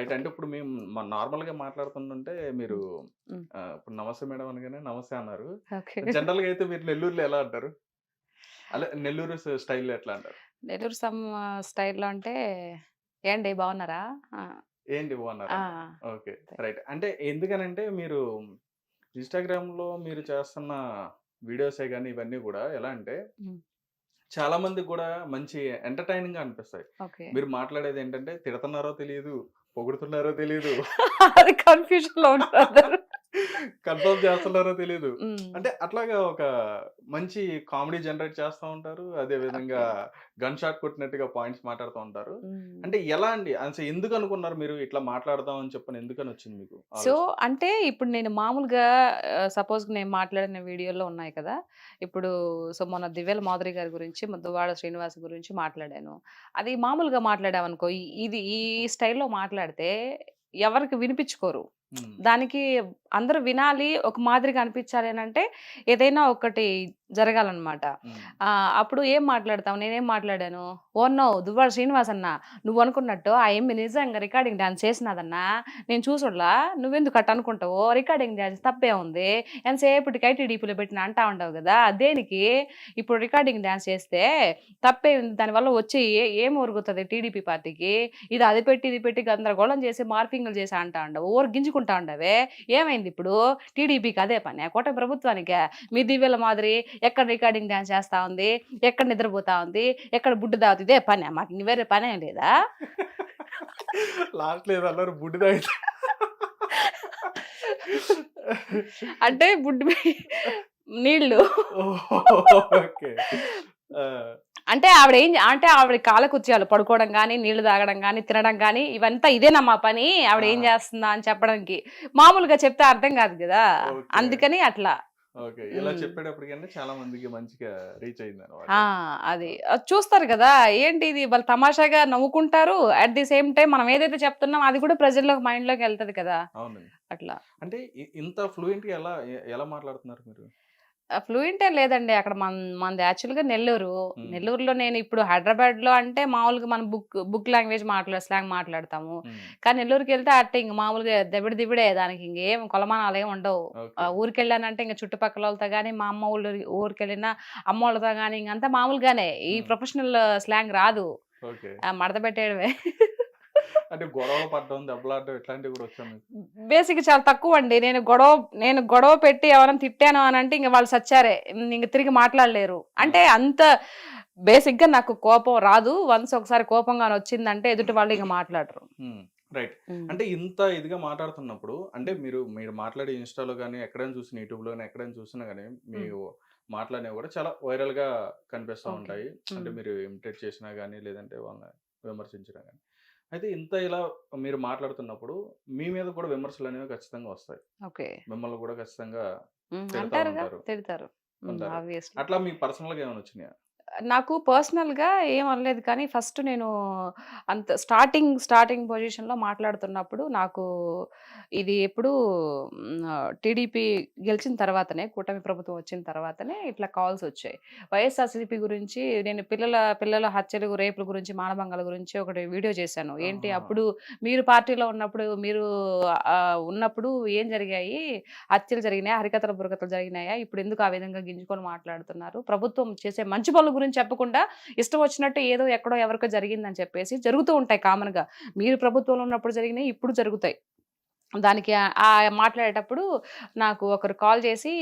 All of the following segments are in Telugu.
రైట్. అంటే ఇప్పుడు మేము నార్మల్‌గా మాట్లాడుతుంటుంటే మీరు హ్మ్. హ్మ్. ఇప్పుడు నమస్తే మేడం అనగానే నమస్తే అన్నారు. ఓకే. జనరల్‌గా అయితే మీరు నెల్లూరులో ఎలా అంటారు? నెల్లూరు స్టైల్‌లో ఎట్లా అంటారు? నెల్లూరు స్టైల్‌లో అంటే ఏండి బాగున్నారా? ఆ! ఏంటి బాగున్నారా ఆ! అంటారు. ఓకే. అంతే. రైట్. అంటే ఎందుకనంటే మీరు ఇన్‌స్టాగ్రామ్‌లో మీరు చేస్తున్న వీడియోసే గాని ఇవన్నీ గూడా ఎలా అంటే హ్మ్. చాలా మందికి గూడా మంచి ఎంటర్‌టైనింగ్‌గా అనిపిస్తాయి. ఓకే. మీరు మాట్లాడేదేంటంటే తిడతన్నారో తెలీదు, పొగుడుతున్నారో తెలీదు. అది కన్‌ఫ్యూజన్‌లో ఉంటారు అందరూ. కన్ఫర్మ్ చేస్తున్నారో తెలీదు. హ్మ్. అంటే అట్లాగా ఒక మంచి కామెడీ జనరేట్ చేస్తా ఉంటారు. అదే విధంగా ఓకే. గన్ షాట్ కొట్టినట్టుగా పాయింట్స్ మాట్లాడుతూ ఉంటారు. హ్మ్. అంటే ఎలా అండి? అసలు ఎందుకనుకున్నారు మీరు ఇట్లా మాట్లాడదాం అని చెప్పని ఎందుకనొచ్చింది మీకు సో, ఆలోచన? అంటే ఇప్పుడు నేను మామూలుగా సపోజ్ నేను మాట్లాడిన వీడియోలో ఉన్నాయి కదా! ఇప్పుడు మొన్న 'దివ్యల మాధురి' గారి గురించి, దువ్వాడ శ్రీనివాస్ గురించి మాట్లాడాను. అది మామూలుగా మాట్లాడామనుకో ఇది ఈ స్టైల్‌లో మాట్లాడితే ఎవరికి వినిపించుకోరు. హ్మ్. దానికి అందరూ వినాలి, ఒక మాదిరిగా అనిపించాలి అనంటే ఏదైనా ఒకటి జరగాలనమాట. హ్మ్. అప్పుడు ఏం మాట్లాడతాం? నేనేం మాట్లాడాను? "Oh no! దువ్వాడ శ్రీనివాస్ అన్న, నువ్వనుకున్నట్టు ఆ యమ్మి నిజంగా రికార్డింగ్ డాన్స్ చేసినాదన్నా. నేను చూసుండ్లా. నువ్వెందుకు అట్ట అనుకుంటావు? రికార్డింగ్ డాన్స్ తప్పేముంది? ఎంతసేపటికి ఐటీడీపీలో పెట్టిన అంటా ఉండవు గదా! దేనికి? ఇప్పుడు రికార్డింగ్ డాన్స్ చేస్తే తప్పేముంది? దానివల్ల వచ్చి ఏం ఒరుగుతది టీడీపీ పార్టీకి? అది పెట్టి, ఇది పెట్టి గందరగోళం చేసి, మార్ఫింగ్‌లు చేసి అంటా ఉండవు. ఊరు గింజుకుంటా ఉండవే. ఏమైందిప్పుడు? టీడీపీకి అదే పనా? కూటమి ప్రభుత్వానికా? మీ దివ్యల మాదిరి ఎక్కడ రికార్డింగ్ డాన్స్ చేస్తా ఉంది? ఎక్కడ నిద్రపోతా ఉంది? ఎక్కడ బుడ్డు తాగుతుంది? ఇదే పనా? మాకు ఇంక వేరే పనేం లేదా? లాస్ట్‌లో ఏదో అన్నారు బుడ్డి తాగితే అంటే బుడ్డు నీళ్ళు. ఓకే. ఆ! అంటే అంటే ఆవిడ కాలకృత్యాలు పడుకోవడం గాని, నీళ్లు తాగడం గాని, తినడం గాని ఇవంతా ఇదేనా మా పని? ఆవిడ ఏం ఆహా! చేస్తుందా అని చెప్పడానికి. మామూలుగా చెప్తే అర్థం కాదు గదా! ఓకే. అందుకని అట్లా. ఓకే. ఇలా హ్మ్. చెప్పేటప్పటికన్నా చాలా మందికి మంచిగా రీచ్ అయిందనమాట ఆ! అది. అది. ఓకే. చూస్తారు గదా! ఏంటిది వాళ్ళు తమాషాగా నవ్వుకుంటారు. అట్ ది సేమ్ టైమ్ మనం ఏదైతే చెప్తున్నామో అది కూడా ప్రజల్లోకి మైండ్‌లోకెళ్తది కదా! అవునండి. అట్లా. అంటే ఇంత ఫ్లూయెంట్‌గా ఎలా మాట్లాడుతున్నారు మీరు? ఫ్లూయెంట్ ఏం లేదండి. అక్కడ మనది యాక్చువల్‌గా నెల్లూరు. హ్మ్. నెల్లూరులో నేను ఇప్పుడు హైదరాబాద్‌లో అంటే మామూలుగా మనం బుక్ లాంగ్వేజ్ స్లాంగ్ మాట్లాడతాము. హ్మ్. కానీ నెల్లూరుకెళ్తే అట్టే ఇంక మామూలుగా దబిడి దిబిడే దానికి ఇంగేం కొలమానాలేం ఉండవు. ఓకే. ఊరికెళ్ళానంటే ఇంక చుట్టుపక్కలోళ్ళతో గాని, మా అమ్మ ఊళ్ళో ఊరికెళ్ళినా అమ్మోళ్ళతో గాని ఇంకంతా మామూలుగానే. ఈ హ్మ్. ప్రొఫెషనల్ స్లాంగ్ రాదు. ఓకే. మడత పెట్టేయడమే. అంటే గొడవలు పడడం, దెబ్బలాడడం ఇట్లాంటివి గూడా వచ్చా మీకు? బేసిక్‌గా చాలా తక్కువండి. నేను గొడవ పెట్టి ఎవరైనా తిట్టాను అనంటే ఇంక వాళ్ళు సచ్చారే. ఇంక తిరిగి మాట్లాడలేరు. ఆ! అంటే అంత బేసిక్‌గా నాకు కోపం రాదు. వన్స్ ఒకసారి కోపంగానొచ్చిందంటే ఎదుటి వాళ్ళు ఇంక మాట్లాడరు. హ్మ్. రైట్. హ్మ్. అంటే ఇంత ఇదిగా మాట్లాడుతున్నప్పుడు అంటే హ్మ్. మీరు మాట్లాడే ఇన్‌స్టాలో గాని, ఎక్కడైనా చూసిన యూట్యూబ్‌లోని ఎక్కడైనా చూసినా గాని, హ్మ్. మీరు మాట్లాడినవి గూడా చాలా వైరల్‌గా కనిపిస్తా ఓకే. ఉంటాయి. అంటే హ్మ్. మీరు ఇమిటేట్ చేసినా గాని, లేదంటే వాళ్ళని విమర్శించినా గాని. అయితే ఇంత ఇలా మీరు మాట్లాడుతున్నప్పుడు మీ మీద కూడా విమర్శలనేవి ఖచ్చితంగా వస్తాయి. ఓకే. మిమ్మల్ని కూడా ఖచ్చితంగా హ్మ్. తిడతా అంటారుగా. ఉంటారు. తిడతారు. ఉంటారు. ఆబ్వియస్‌లీ. అట్లా మీకు పర్సనల్‌గా ఏమైనా వచ్చినాయా? నాకు పర్సనల్‌గా ఏం అనలేదు కానీ ఫస్ట్ నేను అంత స్టార్టింగ్ పొజిషన్‌లో మాట్లాడుతున్నప్పుడు నాకు ఇది ఎప్పుడు టీడీపీ గెలిచిన తర్వాతనే, కూటమి ప్రభుత్వం వచ్చిన తర్వాతనే ఇట్లా కాల్సొచ్చాయి. వైఎస్ఆర్‌సీపీ గురించి నేను పిల్లల హత్యలు, రేపుల గురించి, మానభంగాల గురించి ఒకటి వీడియో చేశాను. ఏంటి ఆహాహా! అప్పుడు మీరు పార్టీలో ఉన్నప్పుడు ఉన్నప్పుడు ఏం జరిగాయి? హత్యలు జరిగినాయా? హరికథలు, బుర్రకథలు జరిగినాయా? ఇప్పుడెందుకు ఆ విధంగా గింజుకొని మాట్లాడుతున్నారు? ప్రభుత్వం చేసే మంచి పనుల గురించి చెప్పకుండా ఇష్టం వచ్చినట్టు ఏదో ఎక్కడో ఎవరికో జరిగిందని చెప్పేసి జరుగుతూ ఉంటాయి కామన్‌గా. మీరు ప్రభుత్వంలో ఉన్నప్పుడు జరిగినయి ఇప్పుడు జరుగుతాయి. దానికి మాట్లాడేటప్పుడు నాకు ఒకరు కాల్ చేసి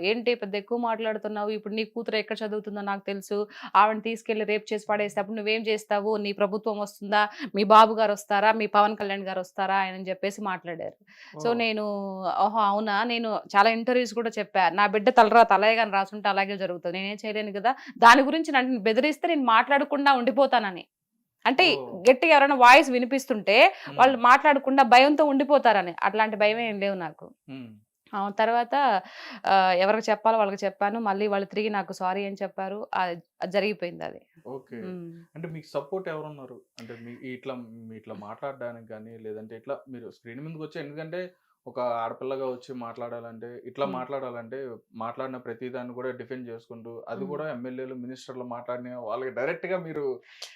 "ఏంటి పెద్ద ఎక్కువ మాట్లాడుతున్నావు. ఇప్పుడు నీ కూతురు ఎక్కడ చదువుతుందో నాకు తెలుసు. ఆవిడని తీసుకెళ్ళి రేప్ చేసి పడేసినప్పుడు నువ్వేం చేస్తావు? నీ ప్రభుత్వం వస్తుందా? మీ బాబు గారొస్తారా? మీ పవన్ కళ్యాణ్ గారొస్తారా?" అని చెప్పేసి మాట్లాడారు. ఓహ్! నేను ఓహో! అవునా? నేను చాలా ఇంటర్వ్యూస్ కూడా చెప్పా. నా బిడ్డ తలరాత అలాగే గాని రాసుంటే అలాగే జరుగుతది. నేనేం చేయలేను గదా! దాని గురించి నన్ను బెదిరిస్తే నేను మాట్లాడకుండా ఉండిపోతానని. అంటే ఓహ్! గట్టిగా ఎవరైనా వాయిస్ వినిపిస్తుంటే హ్మ్. వాళ్ళు మాట్లాడకుండా భయంతో ఉండిపోతారని. అట్లాంటి భయమేం లేవు నాకు. హ్మ్. తర్వాత ఎవరికి చెప్పాలో వాళ్ళకి చెప్పాను. మళ్ళీ వాళ్ళు తిరిగి నాకు సారీ అని చెప్పారు. అది జరిగిపోయిందది. ఓకే. హ్మ్. అంటే మీకు సపోర్ట్ ఎవరున్నారు? అంటే మీ ఇట్లా మాట్లాడడానికి గాని, లేదంటే ఇట్లా మీరు స్క్రీన్ మీదకొచ్చి ఎందుకంటే ఒక ఆడపిల్లగా వచ్చి మాట్లాడాలంటే, ఇట్లా హ్మ్. మాట్లాడాలంటే, మాట్లాడిన ప్రతి దాన్ని కూడా డిఫెండ్ చేసుకుంటూ, అది హ్మ్. కూడా ఎమ్మెల్యేలు, మినిస్టర్లు మాట్లాడిన వాళ్ళకి డైరెక్ట్‌గా మీరు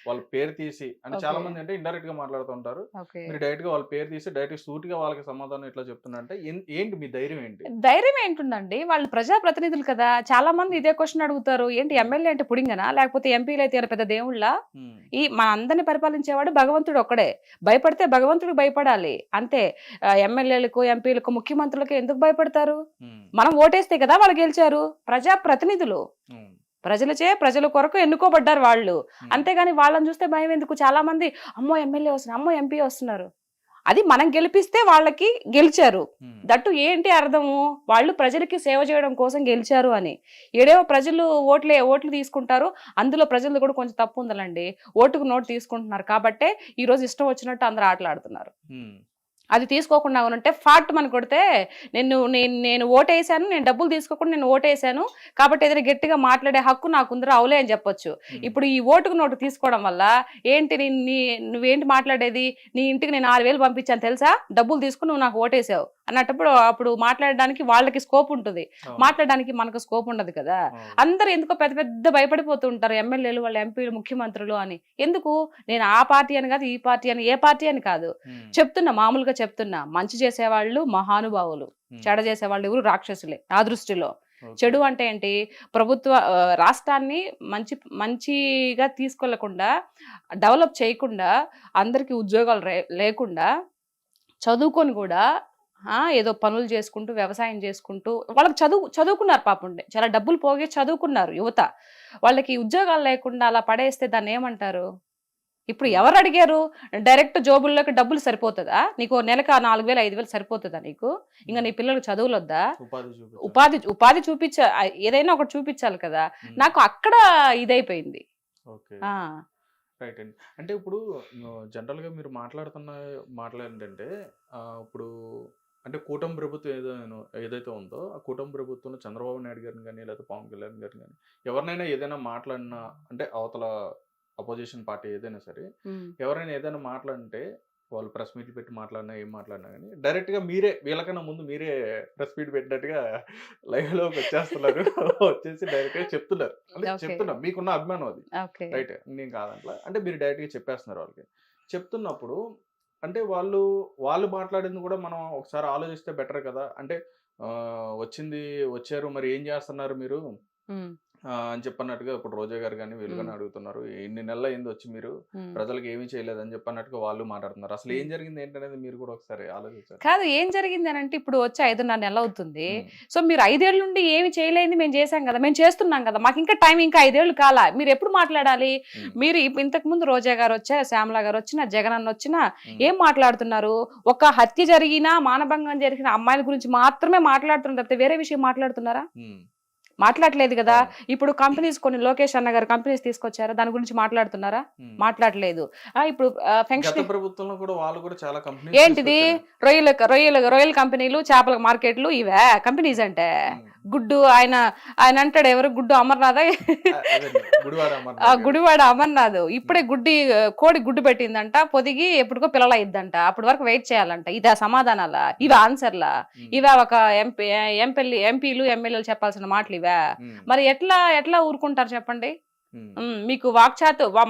వాళ్ళ పేరు తీసి అంటే ఓకే. చాలామంది అంటే ఇండైరెక్ట్‌గా మాట్లాడుతూ ఉంటారు. ఓకే. మీరు డైరెక్ట్‌గా వాళ్ళ పేరు తీసి డైరెక్ట్‌గా సూటిగా వాళ్ళకి సమాధానం ఇట్లా చెప్తున్నారంటే ఏంటి మీ ధైర్యం ఏంటి? ధైర్యం ఏంటుందండి? వాళ్ళు ప్రజాప్రతినిధులు కదా! చాలా మంది ఇదే క్వెషన్ అడుగుతారు. ఏంటి హ్మ్. ఎమ్మెల్యే అంటే పుడింగనా? లేకపోతే ఎంపీలైతే ఏమైనా పెద్ద దేవుళ్ళా? హ్మ్. మనందరిని పరిపాలించేవాడు భగవంతుడు ఒక్కడే. భయపడితే భగవంతుడికి భయపడాలి. అంతే. ఎమ్మెల్యేలకు, ఎంపీలకు, ముఖ్యమంత్రులకు ఎందుకు భయపడతారు? హ్మ్. మనం ఓటేస్తే కదా వాళ్ళు గెలిచారు. ప్రజాప్రతినిధులు. హ్మ్. ప్రజలచే ప్రజల కొరకు ఎన్నుకోబడ్డారు వాళ్ళు. హ్మ్. అంతేగాని వాళ్ళని చూస్తే భయం ఎందుకు? చాలా మంది అమ్మో! ఎమ్మెల్యే వస్తున్నారు. అమ్మో! ఎంపీ వస్తున్నారు. అది మనం గెలిపిస్తే వాళ్ళకి గెలిచారు. హ్మ్. దట్టు ఏంటి అర్థము? వాళ్ళు ప్రజలకి సేవ చేయడం కోసం గెలిచారు అని. ఈడేమో ప్రజలు ఓట్లు తీసుకుంటారు. అందులో ప్రజలది కూడా కొంచెం తప్పు ఉందిలెండి. ఓటుకు నోటు తీసుకుంటున్నారు కాబట్టే ఈరోజు ఇష్టం వచ్చినట్టు అందరూ ఆటలాడుతున్నారు. హ్మ్. అది తీసుకోకుండా ఉంటే ఫాట్టుమని కొడితే నేను ఓటేసాను. నేను డబ్బులు తీసుకోకుండా నేను ఓటేసాను. కాబట్టి ఏదైనా గట్టిగా మాట్లాడే హక్కు నాకుందిరా అవులే అని చెప్పొచ్చు. హ్మ్. ఇప్పుడు ఈ ఓటుకు నోటు తీసుకోవడం వల్ల ఏంటి నువ్వేంటి మాట్లాడేది? నీ ఇంటికి నేను 6,000 పంపించాను తెలుసా? డబ్బులు తీసుకొని నువ్వు నాకు ఓటేసావు అన్నప్పుడు అప్పుడు మాట్లాడడానికి వాళ్ళకి స్కోప్ ఉంటది. అవును. మాట్లాడడానికి మనకు స్కోప్ ఉండదు కదా! అవును. అందరూ ఎందుకో పెద్ద పెద్ద భయపడిపోతూ ఉంటారు. ఎమ్మెల్యేలు, వాళ్ళ ఎంపీలు, ముఖ్యమంత్రులు అని. ఎందుకు? నేను ఆ పార్టీ అని కాదు, ఈ పార్టీ అని, ఏ పార్టీ అని కాదు. హ్మ్. మామూలుగా చెప్తున్నా. మంచి చేసేవాళ్ళు మహానుభావులు. హ్మ్. చెడ చేసేవాళ్ళు ఎవరు రాక్షసులే నా దృష్టిలో. ఓకే. చెడు అంటే ఏంటి? రాష్ట్రాన్ని మంచిగా తీసుకెళ్లకుండా, డెవలప్ చేయకుండా, అందరికి ఉద్యోగాలు లేకుండా, చదువుకొని కూడా ఏదో పనులు చేసుకుంటూ, వ్యవసాయం చేసుకుంటూ వాళ్ళకి చదువుకున్నారు పాపం. చాలా డబ్బులు పోగే చదువుకున్నారు యువత. వాళ్ళకి ఉద్యోగాలు లేకుండా అలా పడేస్తే దాన్నేమంటారు? ఇప్పుడు హ్మ్. ఎవరు అడిగారు? డైరెక్ట్ జోబుల్లోకి డబ్బులు సరిపోతదా? నీకు నెలకి 4,000, 5,000 సరిపోతదా నీకు? ఇంక హ్మ్. నీ పిల్లలకి చదువులొద్దా? ఉపాధి చూపించాలి. ఉపాధి ఏదైనా ఒకటి చూపించాలి కదా! హ్మ్. నాకు అక్కడ ఇదైపోయింది. ఓకే. ఆ! రైట్ అండి. అంటే ఇప్పుడు జనరల్‌గా మీరు మాట్లాడుతున్న మాటలేంటంటే ఇప్పుడు అంటే కూటమి ప్రభుత్వం ఏదైతే ఉందో, ఆ కూటమి ప్రభుత్వంలో చంద్రబాబు నాయుడు గారిని గాని, లేదా పవన్ కళ్యాణ్ గారిని గాని, ఎవరినైనా ఏదైనా మాట్లాడినా అంటే అవతల అపోజిషన్ పార్టీ ఏదైనా సరే, హ్మ్. ఎవరైనా ఏదైనా మాట్లాడంటే వాళ్ళు ప్రెస్ మీట్లు పెట్టి మాట్లాడినా, ఏం మాట్లాడినా గాని డైరెక్ట్‌గా మీరే వీళ్ళకన్నా ముందు మీరే ప్రెస్ మీట్ పెట్టినట్టుగా లైవ్‌లోకి వచ్చేస్తున్నారు. వచ్చేసి డైరెక్ట్‌గా చెప్తున్నారు. అంటే ఓకే. చెప్తున్నా మీకున్న అభిమానం అది. ఓకే. రైట్. నేను కాదంట్లా. అంటే మీరు డైరెక్ట్‌గా చెప్పేస్తున్నారు వాళ్ళకి. చెప్తున్నప్పుడు అంటే వాళ్ళు మాట్లాడింది కూడా మనం ఒకసారి ఆలోచిస్తే బెటర్ కదా! అంటే వచ్చారు మరి ఏం చేస్తున్నారు మీరు? హ్మ్. అని చెప్పన్నట్టుగా ఇప్పుడు రోజా గారు గాని, వీళ్ళు హ్మ్. గాని అడుగుతున్నారు. ఇన్ని నెలలయింది వచ్చి మీరు హ్మ్. ప్రజలకి ఏమీ చేయలేదని చెప్పన్నట్టుగా వాళ్ళు మాట్లాడుతున్నారు. అసలు హ్మ్. ఏం జరిగింది ఏంటనేది మీరు కూడా ఒకసారి ఆలోచించాలి. కాదు ఏం జరిగిందనంటే ఇప్పుడు వచ్చి 5.5 నెలలవుతుంది. హ్మ్. సో, మీరు 5 ఏళ్ల నుండి ఏమి చేయలేనిది మేము చేసాం గదా! మేము చేస్తున్నాం గదా! మాకింకా టైం ఇంకా 5 ఏళ్ళు కాలా. మీరెప్పుడు మాట్లాడాలి? హ్మ్. మీరు ఇంతకుముందు రోజా గారొచ్చారు, శ్యామల గారొచ్చినా, జగనన్నొచ్చినా హ్మ్. ఏం మాట్లాడుతున్నారు? ఒక హత్య జరిగినా, మానభంగం జరిగిన అమ్మాయిల గురించి మాత్రమే మాట్లాడుతున్నారు తప్పితే వేరే విషయం మాట్లాడుతున్నారా? హ్మ్. మాట్లాడట్లేదు గదా! అవును. ఇప్పుడు కొన్ని లోకేష్ అన్న గారు కంపెనీస్ తీసుకొచ్చారా? దాని గురించి మాట్లాడుతున్నారా? హ్మ్. మాట్లాడట్లేదు. ఇప్పుడు గత ఫంక్షన్ ప్రభుత్వంలో కూడా వాళ్ళు కూడా చాలా కంపెనీస్ ఏంటిది? తీసుకొచ్చారండి. రొయ్యల కంపెనీలు, చేపల మార్కెట్లు ఇవా కంపెనీస్ అంటే? హ్మ్. గుడ్డు ఆయన అంటాడు ఎవరు? గుడ్డు అమర్‌నాథా? అదండి. గుడివాడ అమర్నాథ్ గారు. గుడివాడ అమర్‌నాథ్. ఇప్పుడే హ్మ్. కోడి గుడ్డు పెట్టిందంట. పొదిగి ఎప్పటికో పిల్లలయిద్దంట. అప్పటి వరకు వెయిట్ చేయాలంట. ఇదా సమాధానాలా? ఇవా హ్మ్. ఆన్సర్‌లా? హ్మ్. ఇవా ఒక ఎంపీలు, ఎమ్మెల్యేలు చెప్పాల్సిన మాటలివా? హ్మ్. మరి ఎట్లా ఊరుకుంటారు చెప్పండి? హ్మ్. మీకు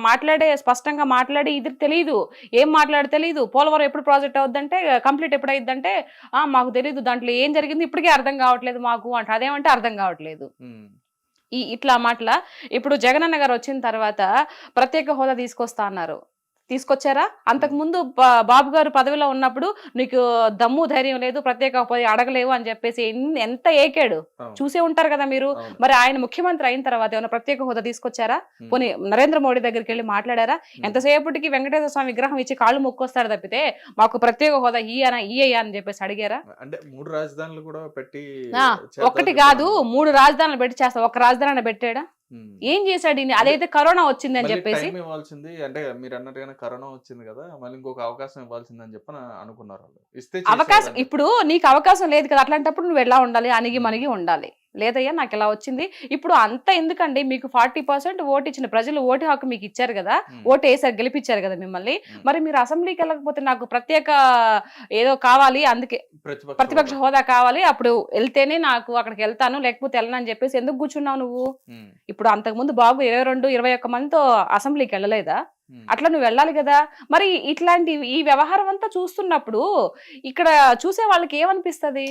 మాట్లాడే స్పష్టంగా మాట్లాడి ఇది తెలీదు. ఏం మాట్లాడో తెలీదు. పోలవరం ఎప్పుడు ప్రాజెక్ట్ అవుద్దంటే, కంప్లీట్ ఎప్పుడయిద్దంటే, మాకు తెలీదు. దాంట్లో ఏం జరిగింది ఇప్పటికే అర్థం కావట్లేదు మాకు అంట. అదేమంటే అర్థం కావట్లేదు. హ్మ్. ఇట్లా ఇప్పుడు జగనన్న గారు వచ్చిన తర్వాత ప్రత్యేక హోదా తీసుకొస్తా అన్నారు. తీసుకొచ్చారా? హ్మ్. అంతకుముందు బాబు గారు పదవిలో ఉన్నప్పుడు నీకు దమ్ము ధైర్యం లేదు, ప్రత్యేక హోదా అడగలేవు అని చెప్పేసి ఎంత ఏకాడు. అవును. చూసే ఉంటారు కదా మీరు. అవును. మరి ఆయన ముఖ్యమంత్రి అయిన తర్వాత ఏమైనా ప్రత్యేక హోదా తీసుకొచ్చారా? హ్మ్. పోనీ నరేంద్ర మోడీ దగ్గరికి వెళ్ళి మాట్లాడారా? హ్మ్. ఎంతసేపటికి వెంకటేశ్వర స్వామి విగ్రహం ఇచ్చి కాళ్ళు మొక్కొస్తారు తప్పితే మాకు ప్రత్యేక హోదా ఇయ్యయ్యా అని చెప్పేసి అడిగారా? అంటే 3 రాజధానులు కూడా పెట్టి ఆ! చేద్దామని ఒక్కటి కాదు చెప్పారన్నారు. 3 రాజధానులు పెట్టి చేస్తా. ఒక్క రాజధాని పెట్టాడా? హ్మ్. ఏం చేశాడు ఈయన? అంటే అదైతే కరోనా వచ్చిందని మళ్ళీ చెప్పేసి టైం ఇవ్వాల్సింది అంటే మీరన్నట్టుగానే కరోనా వచ్చింది కదా! మళ్ళీ ఇంకొక అవకాశం ఇవ్వాల్సిందని చెప్పని అనుకున్నారు వాళ్ళు. ఇస్తే చేసేవారని చెప్పి. ఇప్పుడు నీకు అవకాశం లేదు కదా! అట్లాంటప్పుడు నువ్వు ఎలా ఉండాలి? అణిగి హ్మ్. మణిగి ఉండాలి. లేదయ్యా నాకు ఇలా వచ్చింది. ఇప్పుడు అంత ఎందుకండి, మీకు 40% ఓటు ఇచ్చిన ప్రజలు ఓటు హక్కు మీకు ఇచ్చారు కదా, ఓటు వేసారు, గెలిపించారు కదా మిమ్మల్ని. మరి మీరు అసెంబ్లీకి వెళ్ళకపోతే నాకు ప్రత్యేక ఏదో కావాలి, అందుకే ప్రతిపక్ష హోదా కావాలి, అప్పుడు వెళ్తేనే నాకు అక్కడికి వెళ్తాను, లేకపోతే వెళ్ళను అని చెప్పేసి ఎందుకు కూర్చున్నావు నువ్వు? ఇప్పుడు అంతకుముందు బాబు 22-21 మందితో అసెంబ్లీకి వెళ్ళలేదా? అట్లా నువ్వు వెళ్ళాలి కదా. మరి ఇట్లాంటి ఈ వ్యవహారం అంతా చూస్తున్నప్పుడు ఇక్కడ చూసే వాళ్ళకి ఏమనిపిస్తది?